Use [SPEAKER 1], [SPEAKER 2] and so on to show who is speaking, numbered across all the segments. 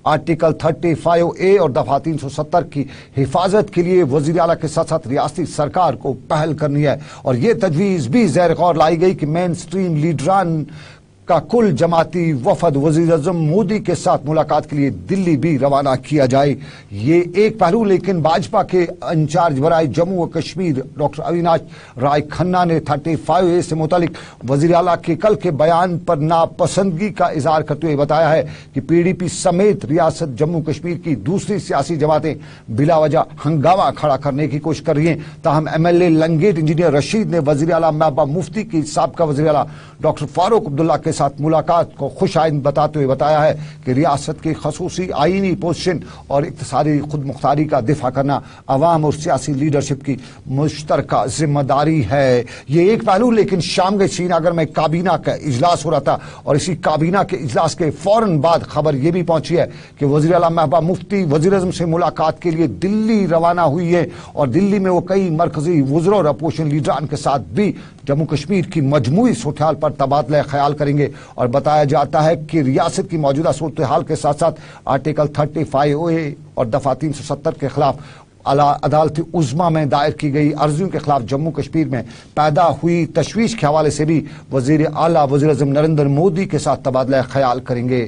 [SPEAKER 1] Article 35A और दफा 370 की हिफाजत के लिए वजीर आला के साथ साथ रियासती सरकार को पहल करनी है। और ये तजवीज़ भी ज़ेर गौर लाई गई कि मेन स्ट्रीम लीडरान का कुल जमाती वफद वज़ीर आज़म मोदी के साथ मुलाकात के लिए दिल्ली भी रवाना किया जाए। ये एक पहलू, लेकिन भाजपा के इंचार्ज बराए जम्मू व कश्मीर डॉक्टर अविनाश राय खन्ना ने 35A से मुतालिक वज़ीर आला के कल के बयान पर नापसंदगी का इजहार करते हुए बताया है कि PDP समेत रियासत जम्मू कश्मीर की दूसरी सियासी जमातें बिला वजह हंगामा खड़ा करने की कोशिश कर रही हैं। ताहम MLA लंगेट इंजीनियर रशीद ने वज़ीर आला महबूबा मुफ्ती की साबका वज़ीर आला डॉक्टर फारूक अब्दुल्ला के साथ मुलाकात को खुशाइंद बताते हुए बताया है कि रियासत की खसूसी आईनी पोजीशन और इक्तिसादी खुद मुख्तारी का दिफा करना अवाम और सियासी लीडरशिप की मुश्तरका जिम्मेदारी है। ये एक पहलू, लेकिन शाम के श्रीनगर में काबीना का इजलास हो रहा था और इसी काबीना के इजलास के फौरन बाद खबर यह भी पहुंची है कि वज़ीर आला महबूबा मुफ्ती वज़ीर आज़म से मुलाकात के लिए दिल्ली रवाना हुई है और दिल्ली में वो कई मरकजी वज़रा और अपोजिशन लीडरान के साथ भी जम्मू कश्मीर की मजमूई सूरत-ए-हाल पर तबादला ख्याल करेंगे। और बताया जाता है कि रियासत की मौजूदा सूरत-ए-हाल के साथ साथ आर्टिकल 35A और दफा 370 के खिलाफ अदालती उज़्मा में दायर की गई अर्जियों के खिलाफ जम्मू कश्मीर में पैदा हुई तशवीश के हवाले से भी वज़ीर आला वज़ीर आज़म नरेंद्र मोदी के साथ तबादला ख्याल करेंगे।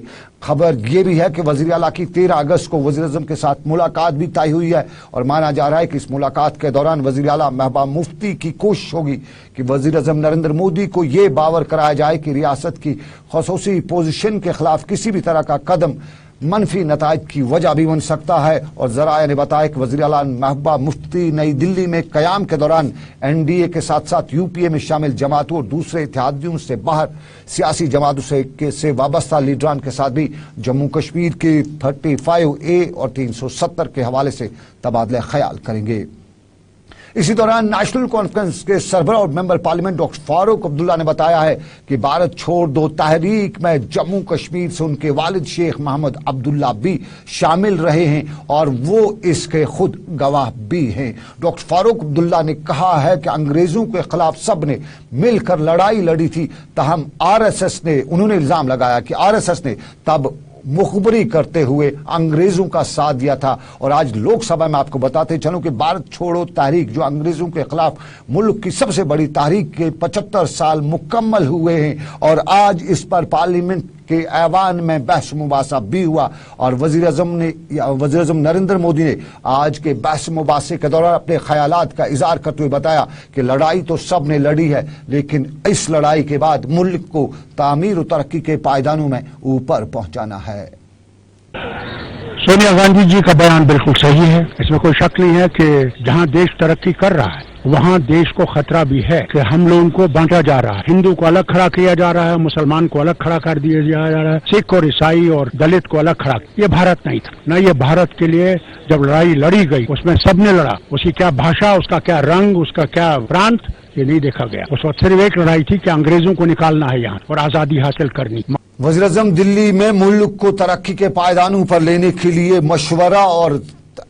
[SPEAKER 1] खबर यह भी है कि वज़ीर आला की 13 अगस्त को वज़ीर आज़म के साथ मुलाकात भी तय हुई है और माना जा रहा है कि इस मुलाकात के दौरान वज़ीर आला महबूबा मुफ्ती की कोशिश होगी कि वज़ीर आज़म नरेंद्र मोदी को ये बावर कराया जाए कि रियासत की खसूसी पोजीशन के खिलाफ किसी भी तरह का कदम मनफी नताइज की वजह भी बन सकता है। और ज़राए ने बताया कि वज़ीर आला महबूबा मुफ्ती नई दिल्ली में क़याम के दौरान NDA के साथ साथ UPA में शामिल जमातों और दूसरे इत्तेहादियों से बाहर सियासी जमातों से वाबस्ता लीडरान के साथ भी जम्मू कश्मीर के 35A और 370 के हवाले से तबादला ख्याल करेंगे। इसी दौरान नेशनल कॉन्फ्रेंस के सरबराह और member parliament doctor Farooq Abdullah ने बताया है कि भारत छोड़ दो तहरीक में जम्मू कश्मीर से उनके वालिद शेख मोहम्मद अब्दुल्ला भी शामिल रहे हैं और वो इसके खुद गवाह भी हैं। डॉक्टर फारूक अब्दुल्ला ने कहा है कि अंग्रेजों के खिलाफ सब ने मिलकर लड़ाई लड़ी थी, ताहम RSS ने, उन्होंने इल्जाम लगाया कि RSS ने तब मुखबरी करते हुए अंग्रेजों का साथ दिया था। और आज लोकसभा में आपको बताते चलूं कि भारत छोड़ो तहरीक जो अंग्रेजों के खिलाफ मुल्क की सबसे बड़ी तहरीक के 75 साल मुकम्मल हुए हैं और आज इस पर पार्लियामेंट के ऐवान में बहस मुबासा भी हुआ। और वज़ीर आज़म नरेंद्र मोदी ने आज के बहस मुबासे के दौरान अपने ख्यालात का इज़हार करते हुए बताया कि लड़ाई तो सब ने लड़ी है, लेकिन इस लड़ाई के बाद मुल्क को तामीर और तरक्की के पायदानों में ऊपर पहुंचाना है।
[SPEAKER 2] सोनिया गांधी जी का बयान बिल्कुल सही है, इसमें कोई शक नहीं है कि जहां देश तरक्की कर रहा है वहां देश को खतरा भी है कि हम लोगों को बांटा जा रहा है, हिंदू को अलग खड़ा किया जा रहा है, मुसलमान को अलग खड़ा कर दिया जा रहा है, सिख और ईसाई और दलित को अलग खड़ा। ये भारत नहीं था ना, ये भारत के लिए जब लड़ाई लड़ी गई उसमें सबने लड़ा, उसकी क्या भाषा, उसका क्या रंग, उसका क्या प्रांत, ये नहीं देखा गया। उस वक्त सिर्फ एक लड़ाई थी कि अंग्रेजों को निकालना है यहाँ और आजादी हासिल करनी।
[SPEAKER 1] वज़ीर आज़म दिल्ली में मुल्क को तरक्की के पायदानों पर लेने के लिए मशवरा और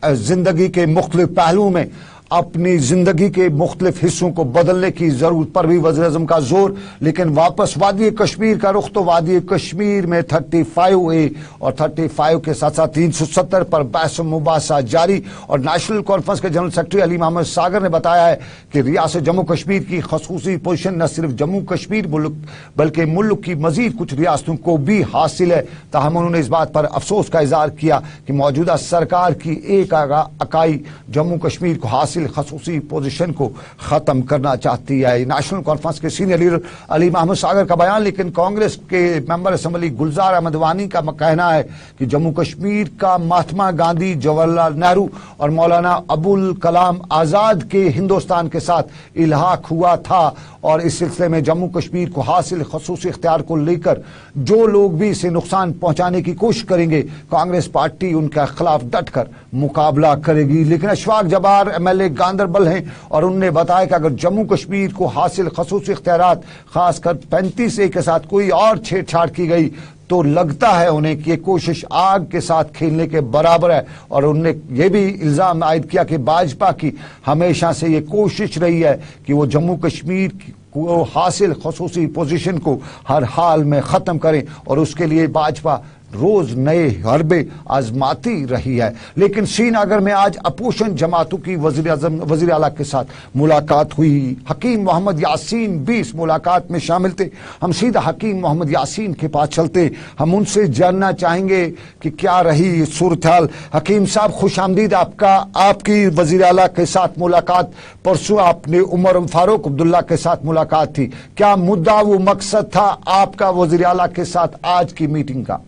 [SPEAKER 1] जिंदगी के मुख्तलिफ पहलुओं में अपनी जिंदगी के मुख्तलिफ हिस्सों को बदलने की जरूरत पर भी वज़ीर आज़म का जोर। लेकिन वापस वादी कश्मीर का रुख तो वादी कश्मीर में 35A और 35 के साथ साथ 370 पर बहस मुबासा जारी। और नेशनल कॉन्फ्रेंस के जनरल सेक्रेटरी अली मोहम्मद सागर ने बताया है कि रियासत जम्मू कश्मीर की खसूसी पोजीशन न सिर्फ जम्मू कश्मीर मुल्क बल्कि मुल्क की मजीद कुछ रियासतों को भी हासिल है। ताहम उन्होंने इस बात पर अफसोस का इजहार किया कि मौजूदा सरकार की एक इकाई जम्मू कश्मीर को हासिल खसूसी पोजीशन को खत्म करना चाहती है। नेशनल कॉन्फ्रेंस के सीनियर लीडर अली मोहम्मद सागर का बयान, लेकिन कांग्रेस के मेंबर असेंबली गुलजार अहमद वानी का कहना है कि जम्मू कश्मीर का महात्मा गांधी, जवाहरलाल नेहरू और मौलाना अबुल कलाम आजाद के हिंदुस्तान के साथ इल्हाक हुआ था और इस सिलसिले में जम्मू कश्मीर को हासिल खसूसी इख्तियार को लेकर जो लोग भी इसे नुकसान पहुंचाने की कोशिश करेंगे, कांग्रेस पार्टी उनके खिलाफ डटकर मुकाबला करेगी। लेकिन अशफाक जब्बार MLA गांदरबल हैं और उन्होंने बताया कि अगर जम्मू कश्मीर को हासिल खसूसी इख्तियारात खासकर 35A के साथ कोई और छेड़छाड़ की गई तो लगता है उन्हें कि ये कोशिश आग के साथ खेलने के बराबर है। और उन्होंने ये भी इल्जाम आयद किया कि भाजपा की हमेशा से ये कोशिश रही है कि वो जम्मू कश्मीर को हासिल खसूसी पोजीशन को हर हाल में ख़त्म करें और उसके लिए भाजपा रोज नए हरबे आजमाती रही है। लेकिन श्रीनगर में आज अपोजिशन जमातों की वजीर आला के साथ मुलाकात हुई। हकीम मोहम्मद यासीन भी इस मुलाकात में शामिल थे। हम सीधा हकीम मोहम्मद यासीन के पास चलते, हम उनसे जानना चाहेंगे कि क्या रही सूरत हाल। हकीम साहब खुश आमदीद आपका। आपकी वजीर आला के साथ मुलाकात, परसों आपने उमर फारूक अब्दुल्ला के साथ मुलाकात थी, क्या मुद्दा वो मकसद था आपका वजीर आला के साथ आज की मीटिंग का?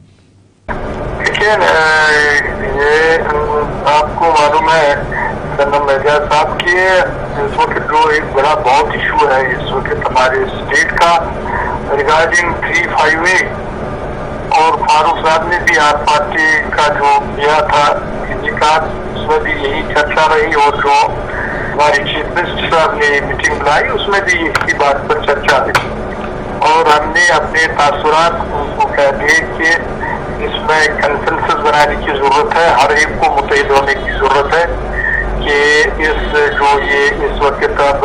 [SPEAKER 3] देखिए, ये आपको मालूम है सनम एजाज साहब की इस वक्त जो एक बड़ा बहुत इशू है इस वक्त हमारे स्टेट का रिगार्डिंग 358 और फारूक साहब ने भी आप पार्टी का जो किया था इंतकाल, उसमें भी यही चर्चा रही और जो हमारे चीफ मिनिस्टर साहब ने मीटिंग बुलाई उसमें भी इसी बात पर चर्चा हुई और हमने अपने तासुरात उनको कह दिए कि इसमें कंसेंसस बनाने की जरूरत है, हर एक को मुतहिद होने की जरूरत है कि इस वक्त अब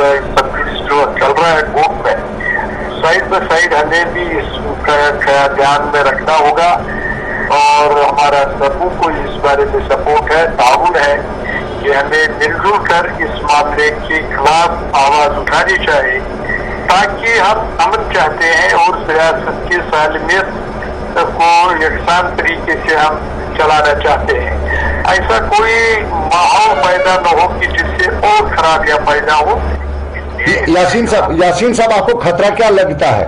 [SPEAKER 3] जो चल रहा है कोर्ट में साइड बाय साइड हमें भी इसका ध्यान में रखना होगा और हमारा सबों को इस बारे में सपोर्ट है, ताउन है कि हमें मिलजुल कर इस मामले के खिलाफ आवाज उठानी चाहिए ताकि हम अमन चाहते हैं और सियासत की सालमियत को यकसान तरीके से हम चलाना चाहते हैं। ऐसा कोई माहौल पैदा न हो कि जिससे और खराबियां पैदा हो।
[SPEAKER 1] यासीन साहब आपको खतरा क्या लगता है?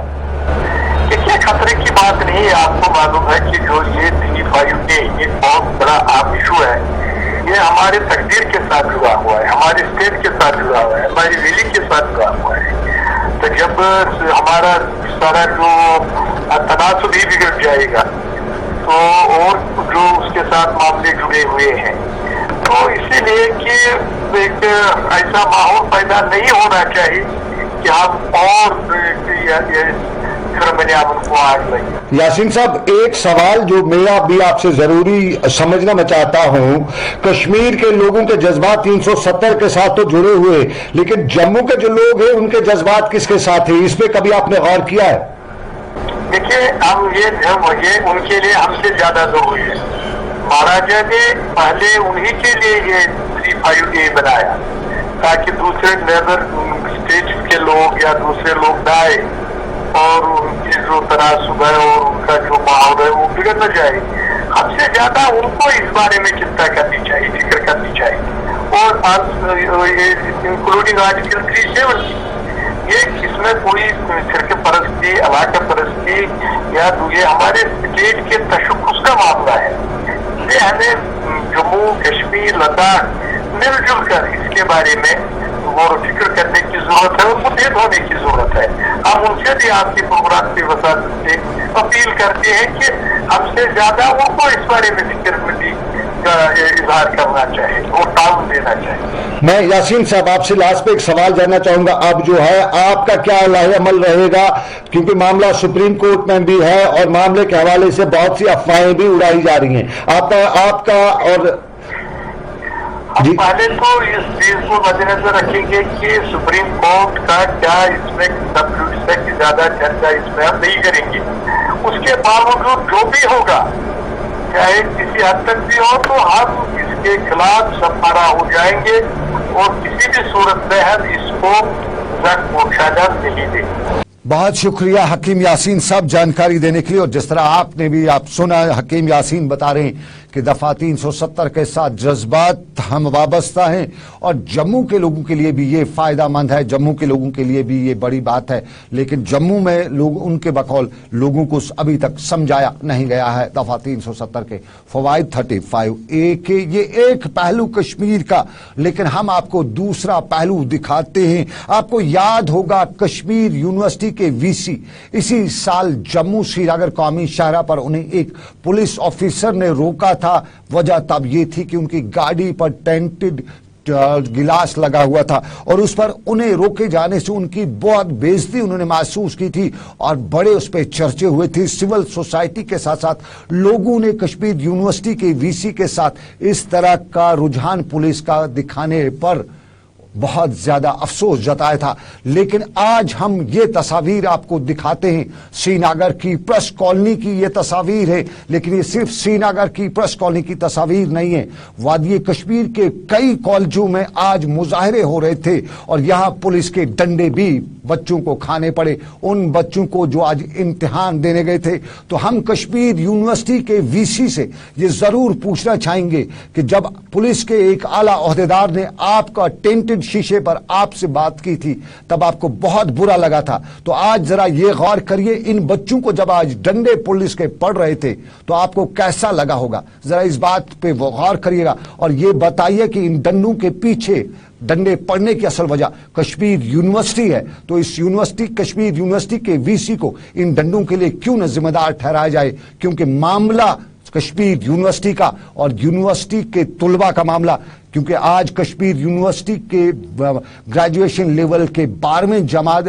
[SPEAKER 3] देखिए, खतरे की बात नहीं है। आपको मालूम है कि जो ये 358 एक बहुत बड़ा आम इशू है, ये हमारे तकदीर के साथ जुड़ा हुआ है, हमारे स्टेट के साथ जुड़ा हुआ है, हमारी वैली के साथ जुड़ा हुआ है। तो जब हमारा सारा जो तनासुब ही बिगड़ जाएगा तो और जो उसके साथ मामले जुड़े हुए हैं, तो इसीलिए कि एक ऐसा माहौल पैदा नहीं होना चाहिए कि हम और को आग लगे।
[SPEAKER 1] यासीन साहब, एक सवाल जो मेरा भी आपसे जरूरी समझना मैं चाहता हूं, कश्मीर के लोगों के जज्बात 370 के साथ तो जुड़े हुए, लेकिन जम्मू के जो लोग हैं उनके जज्बात किसके साथ है, इस पे कभी आपने गौर किया है?
[SPEAKER 3] देखिए, हम ये उनके लिए हमसे ज्यादा जरूरी है। महाराजा ने पहले उन्हीं के लिए ये 358 बनाया ताकि दूसरे नेबर स्टेट के लोग या दूसरे लोग न आए और उनकी जो तनासुब है और उनका जो माहौल है वो बिगड़ न जाए। हमसे ज्यादा उनको इस बारे में चिंता करनी चाहिए, फिक्र करनी चाहिए और इंक्लूडिंग आर्टिकल 370 ये इसमें कोई फिरके परस्ती, इलाका परस्ती या ये हमारे स्टेट के तशक्कुस का मामला है। ये हमें जम्मू कश्मीर लद्दाख मिलजुल कर इसके बारे में गौर फिक्र करने की जरूरत है और मुतहद होने की जरूरत है। हम उनसे भी आपके प्रोग्राम की वसात से अपील करते हैं कि हमसे ज्यादा उनको इस बारे में फिक्रमंदी का इजहार करना चाहिए और ताउन देना चाहिए।
[SPEAKER 1] मैं यासीन साहब आपसे लास्ट पे एक सवाल जानना चाहूंगा, अब जो है आपका क्या लाहे अमल रहेगा, क्योंकि मामला सुप्रीम कोर्ट में भी है और मामले के हवाले से बहुत सी अफवाहें भी उड़ाई जा रही हैं, आपका और
[SPEAKER 3] हम पहले तो इस चीज को मद्देनजर रखेंगे कि सुप्रीम कोर्ट का क्या इसमें की ज्यादा चर्चा इसमें हम नहीं करेंगे। उसके बावजूद जो भी होगा, चाहे किसी हद तक भी हो, तो हम इसके खिलाफ सबमारा हो जाएंगे और किसी भी सूरत में हम इसको पहुंचाना नहीं देंगे।
[SPEAKER 1] बहुत शुक्रिया हकीम यासीन साहब जानकारी देने के लिए। और जिस तरह आपने भी आप सुना, हकीम यासीन बता रहे हैं कि दफा 370 के साथ जज्बात हम वाबस्ता हैं और जम्मू के लोगों के लिए भी ये फायदा मंद है, जम्मू के लोगों के लिए भी ये बड़ी बात है। लेकिन जम्मू में लोग उनके बकौल लोगों को अभी तक समझाया नहीं गया है दफा 370 के फवायद 35A के। ये एक पहलू कश्मीर का, लेकिन हम आपको दूसरा पहलू दिखाते हैं। आपको याद होगा कश्मीर यूनिवर्सिटी के वीसी इसी साल जम्मू श्रीनगर कौमी शाहरा पर उन्हें एक पुलिस ऑफिसर ने रोका था। वजह तब ये थी कि उनकी गाड़ी पर टेंटेड गिलास लगा हुआ था और उस पर उन्हें रोके जाने से उनकी बहुत बेइज्जती उन्होंने महसूस की थी और बड़े उस पर चर्चे हुए थे। सिविल सोसाइटी के साथ साथ लोगों ने कश्मीर यूनिवर्सिटी के वीसी के साथ इस तरह का रुझान पुलिस का दिखाने पर بہت زیادہ افسوس جتایا تھا. لیکن آج ہم یہ تصاویر آپ کو دکھاتے ہیں. سری نگر کی پریس کالونی کی یہ تصاویر ہے, لیکن یہ صرف سری نگر کی پریس کالونی کی تصاویر نہیں ہے. وادی کشمیر کے کئی کالجوں میں آج مظاہرے ہو رہے تھے اور یہاں پولیس کے ڈنڈے بھی بچوں کو کھانے پڑے, ان بچوں کو جو آج امتحان دینے گئے تھے. تو ہم کشمیر یونیورسٹی کے وی سی سے یہ ضرور پوچھنا چاہیں گے کہ جب پولیس کے ایک اعلیٰ عہدیدار نے آپ کا ٹینٹڈ شیشے پر آپ سے بات کی تھی تب آپ کو بہت برا لگا تھا. تو آج ذرا یہ غور کریے, ان بچوں کو جب آج ڈنڈے پولیس کے پڑ رہے تھے تو آپ کو کیسا لگا ہوگا, ذرا اس بات پہ غور کریے گا اور یہ بتائیے کہ ان ڈنڈوں کے پیچھے ڈنڈے پڑنے کی اصل وجہ کشمیر یونیورسٹی ہے. تو اس یونیورسٹی کشمیر یونیورسٹی کے وی سی کو ان ڈنڈوں کے لیے کیوں نہ ذمہ دار ٹھہرایا جائے, کیونکہ معاملہ کشمیر یونیورسٹی کا اور یونیورسٹی کے طلباء کا معاملہ, کیونکہ آج کشمیر یونیورسٹی کے گریجویشن لیول کے 12ویں جماعت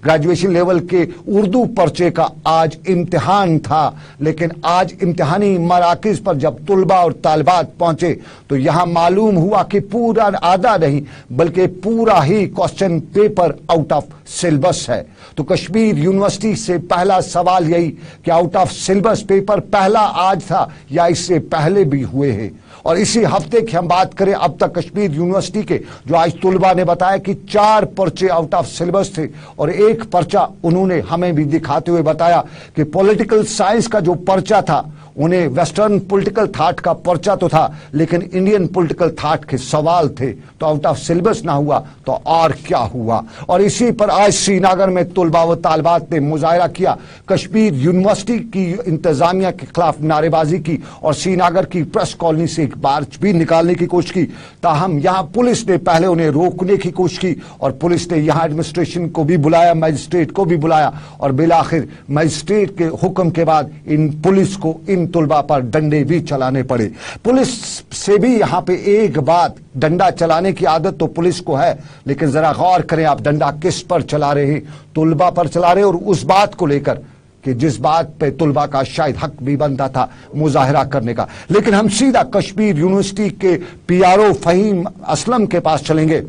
[SPEAKER 1] گریجویشن لیول کے اردو پرچے کا آج امتحان تھا. لیکن آج امتحانی مراکز پر جب طلباء اور طالبات پہنچے تو یہاں معلوم ہوا کہ پورا آدھا نہیں بلکہ پورا ہی question paper out of syllabus ہے. تو کشمیر یونیورسٹی سے پہلا سوال یہی کہ آؤٹ آف سلیبس پیپر پہلا آج تھا یا اس سے پہلے بھی ہوئے ہیں. اور اسی ہفتے کی ہم بات کریں, اب تک کشمیر یونیورسٹی کے جو آج طلباء نے بتایا کہ 4 پرچے آؤٹ آف سلیبس تھے اور ایک پرچہ انہوں نے ہمیں بھی دکھاتے ہوئے بتایا کہ پولیٹیکل سائنس کا جو پرچہ تھا انہیں ویسٹرن پولیٹیکل تھاٹ کا پرچہ تو تھا لیکن انڈین پولیٹیکل تھاٹ کے سوال تھے, تو آؤٹ آف سلیبس نہ ہوا تو اور کیا ہوا. اور اسی پر آج سری نگر میں طلباء و طالبات نے مظاہرہ کیا, کشمیر یونیورسٹی کی انتظامیہ کے خلاف نعرے بازی کی اور سری نگر کی پریس کالونی سے ایک مارچ بھی نکالنے کی کوشش کی. تاہم یہاں پولیس نے پہلے انہیں روکنے کی کوشش کی اور پولیس نے یہاں ایڈمنسٹریشن کو بھی بلایا, مجسٹریٹ کو بھی بلایا اور بالآخر مجسٹریٹ کے حکم کے بعد ان پولیس کو ان طلباء پر ڈنڈے بھی چلانے پڑے. پولیس سے بھی یہاں پہ ایک بات, ڈنڈا چلانے کی عادت تو پولیس کو ہے لیکن ذرا غور کریں آپ ڈنڈا کس پر چلا رہے ہیں, طلباء پر چلا رہے ہیں اور اس بات کو لے کر کہ جس بات پہ طلباء کا شاید حق بھی بنتا تھا مظاہرہ کرنے کا. لیکن ہم سیدھا کشمیر یونیورسٹی کے P R O Faheem Aslam کے پاس چلیں گے.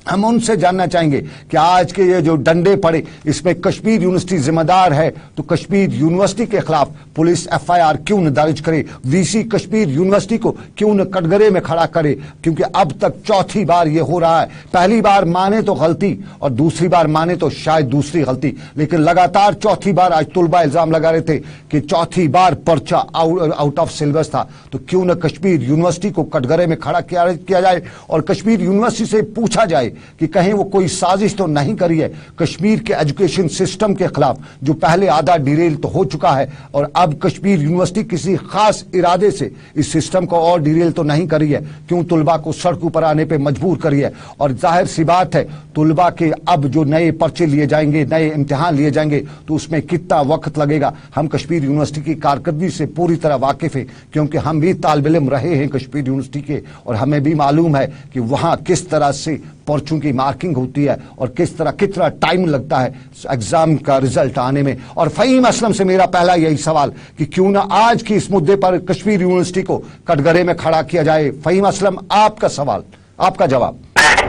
[SPEAKER 1] ہم ان سے جاننا چاہیں گے کہ آج کے یہ جو ڈنڈے پڑے اس میں کشمیر یونیورسٹی ذمہ دار ہے, تو کشمیر یونیورسٹی کے خلاف پولیس ایف آئی آر کیوں نہ درج کرے, وی سی کشمیر یونیورسٹی کو کیوں نہ کٹگرے میں کھڑا کرے, کیونکہ اب تک چوتھی بار یہ ہو رہا ہے. پہلی بار مانے تو غلطی اور دوسری بار مانے تو شاید دوسری غلطی, لیکن لگاتار چوتھی بار آج طلباء الزام لگا رہے تھے کہ چوتھی بار پرچہ آؤٹ آف سلیبس تھا. تو کیوں نہ کشمیر یونیورسٹی کو کٹگرے میں کھڑا کیا جائے اور کشمیر یونیورسٹی سے پوچھا جائے کہ کہیں وہ کوئی سازش تو نہیں کری ہے کشمیر کے ایجوکیشن سسٹم کے خلاف, جو پہلے آدھا ڈیریل تو ہو چکا ہے اور اب کشمیر یونیورسٹی کسی خاص ارادے سے اس سسٹم کو اور ڈیریل تو نہیں کری ہے, کیوں طلباء کو سڑکوں پر آنے پہ مجبور کری ہے. اور ظاہر سی بات ہے طلباء کے اب جو نئے پرچے لیے جائیں گے, نئے امتحان لیے جائیں گے تو اس میں کتنا وقت لگے گا. ہم کشمیر یونیورسٹی کی کارکردگی سے پوری طرح واقف ہیں کیونکہ ہم بھی طالب علم رہے ہیں کشمیر یونیورسٹی کے اور ہمیں بھی معلوم ہے کہ وہاں کس طرح سے پرچوں کی مارکنگ ہوتی ہے اور کس طرح کتنا ٹائم لگتا ہے ایگزام کا رزلٹ آنے میں. اور فہیم اسلم سے میرا پہلا یہی سوال کہ کیوں نہ آج کی اس مدے پر کشمیر یونیورسٹی کو کٹگرے میں کھڑا کیا جائے. فہیم اسلم, آپ کا سوال, آپ کا جواب.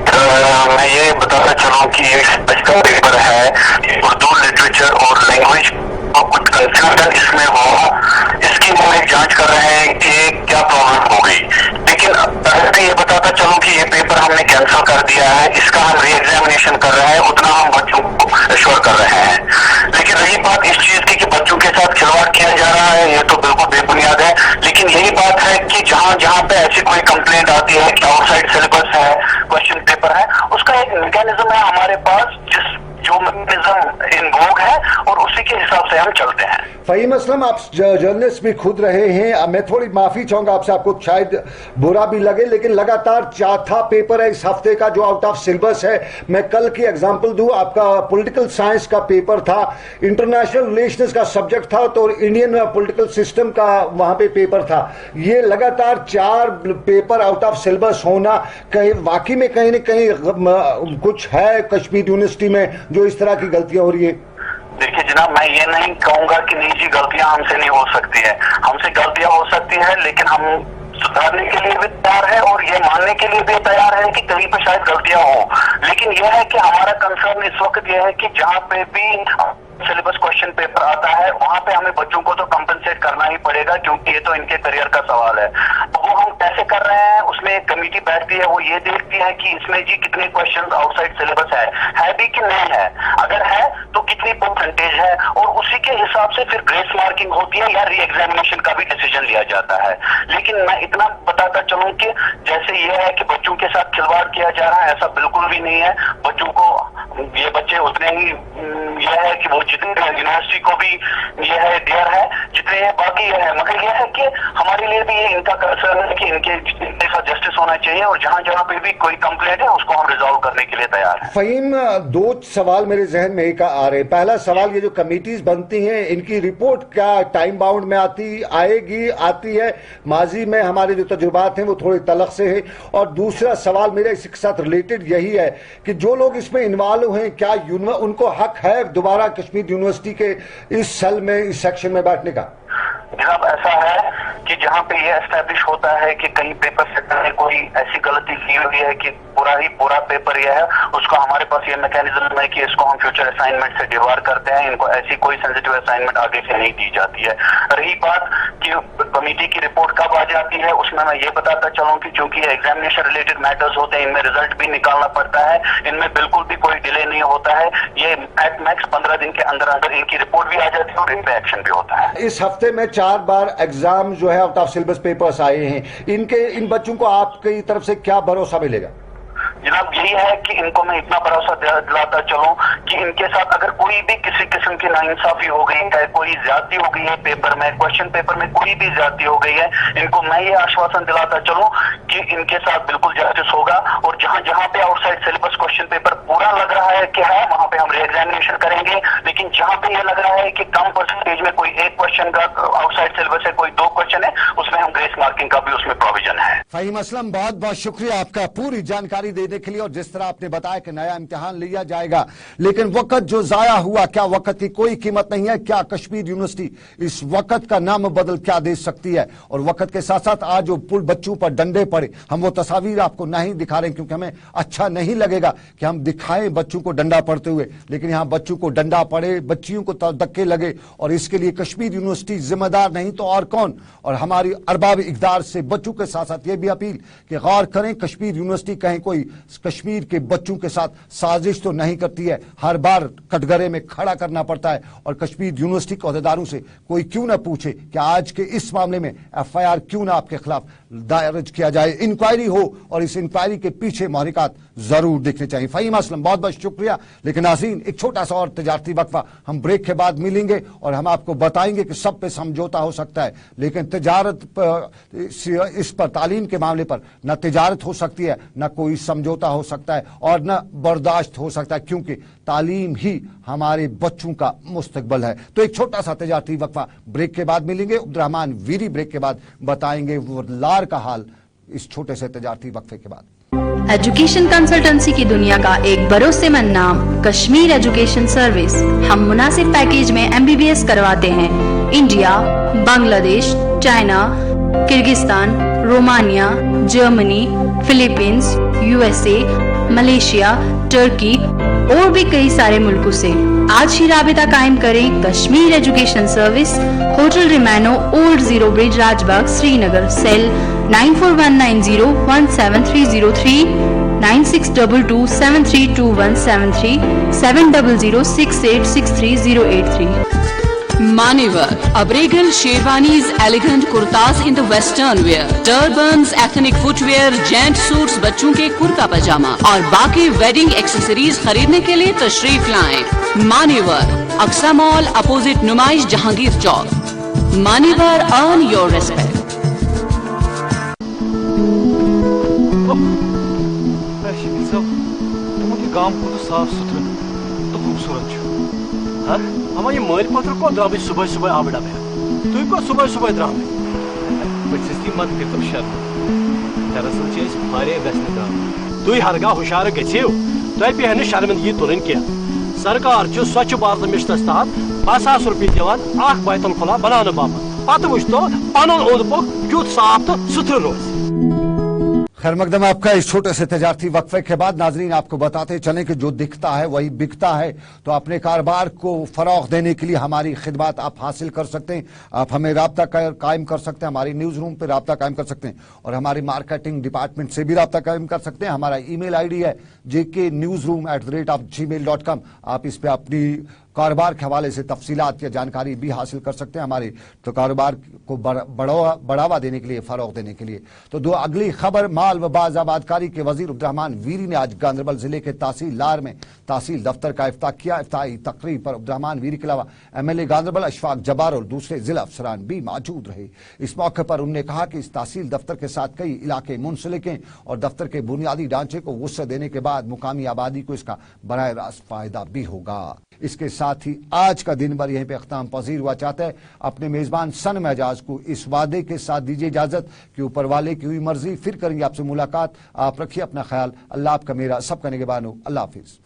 [SPEAKER 3] میں یہ بتانا چاہوں کہ یہ کا پیپر ہے اردو لٹریچر اور لینگویج کچھ کنفیوژن اس میں ہوا, اس کی ہم جانچ کر رہے ہیں کہ کیا پرابلم ہو گئی. لیکن پہلے یہ بتاتا چلوں کہ یہ پیپر ہم نے کینسل کر دیا ہے, اس کا ہم ری ایگزامینیشن کر رہے ہیں, اتنا ہم بچوں کو ایشور کر رہے ہیں. لیکن رہی بات اس چیز کی کہ بچوں کے ساتھ کھلواڑ کیا جا رہا ہے, یہ تو بالکل بے بنیاد ہے. لیکن یہی بات ہے کہ جہاں پہ ایسی کوئی کمپلینٹ آتی ہے کہ آؤٹ سائڈ سلیبس ہے, کوشچن پیپر ہے, اس کا ایک میکینزم ہے ہمارے پاس جو میکینزم ان ووگ ہے اور اسی کے حساب سے ہم چلتے ہیں.
[SPEAKER 1] فہیم اسلم, آپ جرنلسٹ بھی خود رہے ہیں, میں تھوڑی معافی چاہوں گا آپ سے, آپ کو شاید برا بھی لگے, لیکن لگاتار چوتھا پیپر ہے اس ہفتے کا جو آؤٹ آف سلیبس ہے. میں کل کی ایگزامپل دوں, آپ کا پولیٹیکل سائنس کا پیپر تھا, انٹرنیشنل ریلیشنز کا سبجیکٹ تھا تو انڈین پولیٹیکل سسٹم کا وہاں پہ پیپر تھا. یہ لگاتار 4 پیپر آؤٹ آف سلیبس ہونا کہیں واقعی میں کہیں نہ کہیں کچھ ہے کشمیر یونیورسٹی میں جو اس طرح کی غلطیاں ہو رہی ہیں.
[SPEAKER 3] دیکھیے جناب, میں یہ نہیں کہوں گا کہ نہیں جی غلطیاں ہم سے نہیں ہو سکتی ہے, ہم سے غلطیاں ہو سکتی ہیں, لیکن ہم सुधारने के लिए भी तैयार है और ये मानने के लिए भी तैयार है कि कहीं पे शायद गलतियां हो, लेकिन यह है कि हमारा कंसर्न इस वक्त यह है कि जहां पे भी सिलेबस क्वेश्चन पेपर आता है वहां पे हमें बच्चों को तो कंपनसेट करना ही पड़ेगा, क्योंकि ये तो इनके करियर का सवाल है। वो हम कैसे कर रहे हैं, उसमें एक कमेटी बैठती है, वो ये देखती है कि इसमें जी कितने क्वेश्चन आउटसाइड सिलेबस है भी कि नहीं है, अगर है तो कितनी परसेंटेज है, और उसी के हिसाब से फिर ग्रेस मार्किंग होती है या री एग्जामिनेशन का भी डिसीजन लिया जाता है। लेकिन मैं इतना बताता चलूं कि जैसे ये है कि बच्चों के साथ खिलवाड़ किया जा रहा है, ऐसा बिल्कुल भी नहीं है। बच्चों को ये बच्चे उतने ही यह है कि वो जितने यूनिवर्सिटी को भी यह है डियर है जितने ये बाकी यह है, मगर यह है कि हमारे लिए भी ये इनका कंसर्न है कि इनके साथ जस्टिस होना चाहिए, और जहां जहां पे भी कोई कंप्लेंट है उसको हम रिजॉल्व करने के लिए तैयार हैं।
[SPEAKER 1] फहीम, दो सवाल मेरे जहन में एक आ रहे हैं। पहला सवाल, ये जो कमेटीज बनती हैं इनकी रिपोर्ट क्या टाइम बाउंड में आती है? माजी में हमारे जो तजुर्बात हैं वो थोड़े तलख से है। और दूसरा सवाल मेरा इसके साथ रिलेटेड यही है कि जो लोग इसमें इन्वॉल्व हैं, क्या उनको हक है दोबारा कश्मीर यूनिवर्सिटी के इस सेल में, इस सेक्शन में बैठने का?
[SPEAKER 3] जनाब, ऐसा है कि जहां पे ये एस्टैब्लिश होता है कि कहीं पेपर सेक्टर ने कोई ऐसी गलती की हुई है कि पूरा पेपर यह है, उसको हमारे पास ये मैकेनिज्म है कि इसको हम फ्यूचर असाइनमेंट से डिवार करते हैं, इनको ऐसी कोई सेंसिटिव असाइनमेंट आगे से नहीं दी जाती है। रही बात कि कमेटी की रिपोर्ट कब आ जाती है, उसमें मैं ये बताता चलूं कि चूंकि एग्जामिनेशन रिलेटेड मैटर्स होते हैं, इनमें रिजल्ट भी निकालना पड़ता है, इनमें बिल्कुल भी कोई डिले नहीं होता है। ये एट मैक्स 15 दिन के अंदर अंदर इनकी रिपोर्ट भी आ जाती है और इन पे एक्शन भी होता है।
[SPEAKER 1] इस हफ्ते में 4 बार एग्जाम जो है आउट ऑफ सिलेबस पेपर्स आए हैं, इन बच्चों को आपकी तरफ से क्या भरोसा मिलेगा?
[SPEAKER 3] जनाब, यही है कि इनको मैं इतना भरोसा दिलाता चलूं कि इनके साथ अगर कोई भी किसी किस्म की नाइंसाफी हो गई है, कोई ज्यादती हो गई है पेपर में, क्वेश्चन पेपर में कोई भी ज्यादती हो गई है, इनको मैं ये आश्वासन दिलाता चलूं कि इनके साथ बिल्कुल जस्टिस होगा, और जहां जहां पे आउटसाइड सिलेबस क्वेश्चन पेपर पूरा लग रहा है कि है, वहां पे हम री एग्जामिनेशन करेंगे। लेकिन जहां पे ये लग रहा है कि कम परसेंटेज में कोई एक क्वेश्चन का आउटसाइड सिलेबस है, कोई 2 क्वेश्चन है, उसमें हम ग्रेस मार्किंग का भी उसमें प्रोविजन है।
[SPEAKER 1] फहीम असलम, बहुत बहुत शुक्रिया आपका पूरी जानकारी देने के लिए। और जिस तरह आपने बताया कि नया इम्तिहान लिया जाएगा, लेकिन वक्त जो जाया हुआ, क्या वक्त की कोई कीमत नहीं है? क्या कश्मीर यूनिवर्सिटी इस वक्त का नाम बदल क्या दे सकती है? और वक्त के साथ साथ आज जो बच्चों पर डंडे पड़े, हम वो तस्वीर आपको नहीं दिखा रहे क्योंकि हमें अच्छा नहीं लगेगा कि हम दिखाएं बच्चों को डंडा पड़ते हुए, लेकिन यहां बच्चों को डंडा पड़े, बच्चियों को धक्के लगे, और इसके लिए कश्मीर यूनिवर्सिटी जिम्मेदार नहीं तो और कौन? और हमारी अरबाब इक़दार से बच्चों के साथ साथ ये भी अपील कि गौर करें, कश्मीर यूनिवर्सिटी कहीं कोई कश्मीर के बच्चों के साथ साजिश तो नहीं करती है। हर बार कटघरे में खड़ा करना पड़ता है, और कश्मीर यूनिवर्सिटी के अहदेदारों से कोई क्यों ना पूछे कि आज के इस मामले में FIR क्यों ना आपके खिलाफ दायर किया जाए, इंक्वायरी हो, और इस इंक्वायरी के पीछे महरिकात जरूर दिखने चाहिए। फहीम असलम, बहुत बहुत शुक्रिया। लेकिन नाज़रीन, एक छोटा सा और तजारती वक्फा, हम ब्रेक के बाद मिलेंगे और हम आपको बताएंगे कि सब पे समझौता हो सकता है, लेकिन तिजारत इस पर, तालीम के मामले पर न तिजारत हो सकती है, न कोई समझौता हो सकता है, और न बर्दाश्त हो सकता है, क्योंकि तालीम ही हमारे बच्चों का मुस्तकबल है। तो एक छोटा सा तजारती वक्फा, ब्रेक के बाद मिलेंगे। अब्दुर्रहमान वीरी ब्रेक के बाद बताएंगे वो लार का हाल इस छोटे से तजारती वक्फे के बाद।
[SPEAKER 4] एजुकेशन कंसल्टेंसी की दुनिया का एक भरोसेमंद नाम, कश्मीर एजुकेशन सर्विस। हम मुनासिब पैकेज में MBBS करवाते हैं। India, Bangladesh, China, Kyrgyzstan, Romania, Germany, Philippines, USA, Malaysia, Turkey और भी कई सारे मुल्कों से। आज ही राबिता कायम करें। कश्मीर एजुकेशन सर्विस, होटल रिमानो, old zero bridge, Rajbagh, Srinagar. Cell 9419017303, 9622732173, 7006863083.
[SPEAKER 5] Manevar, Abregal, Sherwanis, elegant kurtas in the western wear, turbans, ethnic footwear, gent suits, बच्चों के कुर्ता पजामा और बाकी वेडिंग एक्सेसरीज खरीदने के लिए तशरीफ लाएं। मानेवर, अक्सा मॉल अपोजिट नुमाइश जहांगीर चौक। मानेवर, अर्न योर रेस्पेक्ट।
[SPEAKER 6] गांव को साफ सुथरा तो खूबसूरत हाँ हम ये मल पत्र को द्राम सुबह सुबह आवड़ा में तुम को सुबह सुबह द्राम बच्ची मत कर तुम शर्म दरअसल वारे गसन द्राम तुम हरगा हुशार गो तुम पे शर्मिंदगी तुलन क्या सरकार स्वच्छ भारत मिशन तहत 5,000 रुपये दिवान बैतुल खुला बनाने बाबत पत वुच तो पन ओंद पोक क्युत साफ तो सुथर रोज।
[SPEAKER 1] खैर मकदम आपका इस छोटे से तजारती वक्फे के बाद नाजरीन आपको बताते चलें कि जो दिखता है वही बिकता है। तो अपने कारोबार को फरोग देने के लिए हमारी खिदमत आप हासिल कर सकते हैं। आप हमें राब्ता कायम कर सकते हैं, हमारी न्यूज रूम पे राब्ता कायम कर सकते हैं और हमारी मार्केटिंग डिपार्टमेंट से भी राब्ता कायम कर सकते हैं। हमारा ईमेल आईडी है jknewsroom@gmail.com। आप इस पे अपनी कारोबार के हवाले से तफसीलात या जानकारी भी हासिल कर सकते हैं हमारे तो कारोबार को बढ़ावा देने के लिए, फरोग देने के लिए। तो दो अगली खबर, माल व बाज़ आबादकारी के वजीर अब्दुर्रहमान वीरी ने आज गांधरबल जिले के तहसील लार में तहसील दफ्तर का इफ्ताह किया। इफ्ताही तकरीब पर अब्दुर्रहमान वीरी के अलावा MLA गांधरबल अशफाक जब्बार और दूसरे जिला अफसरान भी मौजूद रहे। इस मौके पर उन्होंने कहा कि इस तहसील दफ्तर के साथ कई इलाके मुंसलिक हैं और दफ्तर के बुनियादी ढांचे को वुसअत देने के बाद मुकामी आबादी को इसका बराह रास्त फायदा भी होगा। इसके साथ ही आज का दिन भर यहीं पे अख्ताम पजीर हुआ चाहता है। अपने मेजबान सनम एजाज को इस वादे के साथ दीजिए इजाजत कि ऊपर वाले की हुई मर्जी, फिर करेंगे आपसे मुलाकात। आप रखिए अपना ख्याल। अल्लाह आपका मेरा सबका निगहबान हो। अल्लाह हाफिज।